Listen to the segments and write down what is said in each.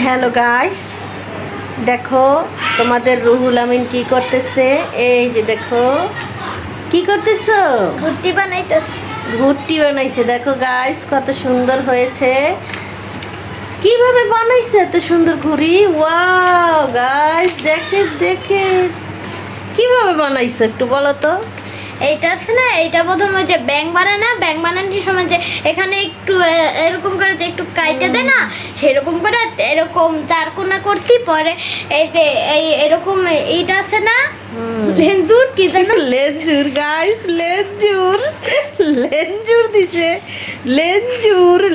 Hello guys, দেখো তোমাদের রুহুল আমিন কি করতেছে। এই যে দেখো কি করতেছো। ঘুরতি বানাইতেছে। ঘুরটি বানাইছে, দেখো গাইস কত সুন্দর হয়েছে। কিভাবে বানাইছে এত সুন্দর ঘুড়ি। ওয়াও গাইস, দেখে দেখে কিভাবে বানাইছে একটু বলো তো। এইটা আছে না, এইটা প্রথমে যে ব্যাং বানায় না, ব্যাং বানানোর সময় যে এখানে একটু এরকম করে যে একটু কাইটে দেয় না, সেরকম করে এরকম চারকোনা করছি। পরে এই যে এরকম এইটা আছে না, লেঞ্জুর কি জানো, লেঞ্জুর গাইস, লেঞ্জুর লেঞ্জুর দিছে।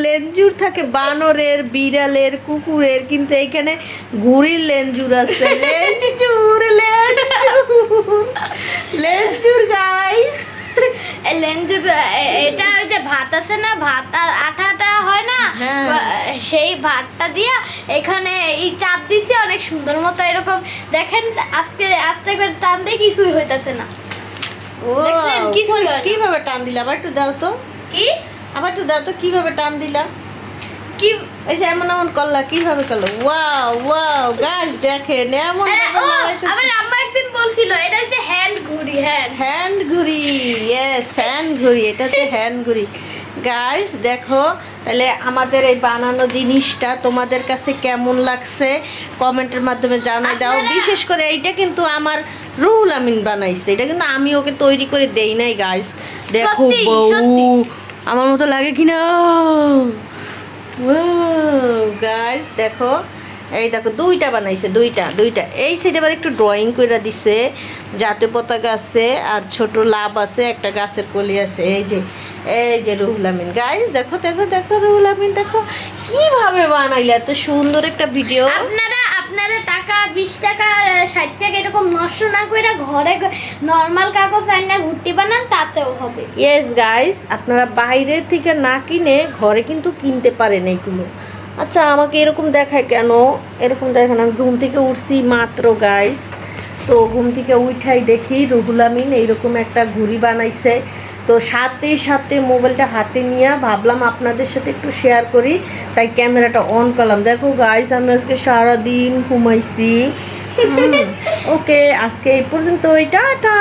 লেঞ্জুর থাকে বানরের, বিড়ালের, কুকুরের, কিন্তু এইখানে ঘুড়ির লেঞ্জুর আছে। লেঞ্জুর গাইস, লেঞ্জুর। এটা ওই যে ভাত আছে না, ভাত আটা আটা হয় না, হ্যাঁ। সেই ভাতটা দিয়া এখানে এই চাপ দিছি অনেক সুন্দর মতো। এরকম দেখেন, আজকে আস্তে করে টান দিয়ে কিছুই হইতাছে না। ও দেখছেন? কিছুই হয় না। কিভাবে টান দিলা, আবার একটু দাও তো। কি আবার একটু দাও তো, কিভাবে টান দিলা। কি এই যে এমন এমন করলা, কিভাবে করলো। ওয়াও ওয়াও গাছ, দেখেন এমন আমার আম্মা একদিন বলছিল এটা হচ্ছে হ্যান্ড ঘুড়ি। হ্যান্ড ঘুড়ি, ইয়েস হ্যান্ড ঘুড়ি, এটা হচ্ছে হ্যান্ড ঘুড়ি। গাইস দেখো, তাহলে আমাদের এই বানানো জিনিসটা তোমাদের কাছে কেমন লাগছে কমেন্টের মাধ্যমে জানাই দাও। বিশেষ করে এইটা কিন্তু আমার রুহুল আমিন বানাইছে, এটা কিন্তু আমি ওকে তৈরি করে দেই নাই গাইস। দেখো সত্যি, বউ, সত্যি। আমার মতো লাগে কিনা। গাইস দেখো, এই দেখো দুইটা বানাইছে, দুইটা। এই সাইডে আবার একটু ড্রয়িং করে দিছে, জাতীয় পতাকা আছে আর ছোট লাভ আছে, একটা গাছের কলি আছে। এই যে রুহুল আমিন। গাইস দেখো দেখো দেখো, রুহুল আমিন দেখো কিভাবে বানাইলে এত সুন্দর একটা ভিডিও। আপনারা টাকা 20 টাকা 60 টাকা এরকম নষ্ট না করে ঘরে নরমাল কাগজ আইনা ঘুরতে বানান, তাতেও হবে। ইয়েস গাইস, আপনারা বাইরের থেকে না কিনে ঘরে কিন্তু কিনতে পারেন এইগুলো। আচ্ছা আমাকে এরকম দেখায় কেন, এরকম দেখেন আমি ঘুম থেকে উঠছি মাত্র গাইস, তো ঘুম থেকে উঠাই দেখি রুহুল আমিন এইরকম একটা ঘুড়ি বানাইছে। তো সাথে সাথে মোবাইলটা হাতে নিয়ে ভাবলাম আপনাদের সাথে একটু শেয়ার করি, তাই ক্যামেরাটা অন করলাম। দেখো গাইস, আমি আজকে সারাদিন ঘুমাইছি। ওকে, আজকে এই পর্যন্ত, টাটা।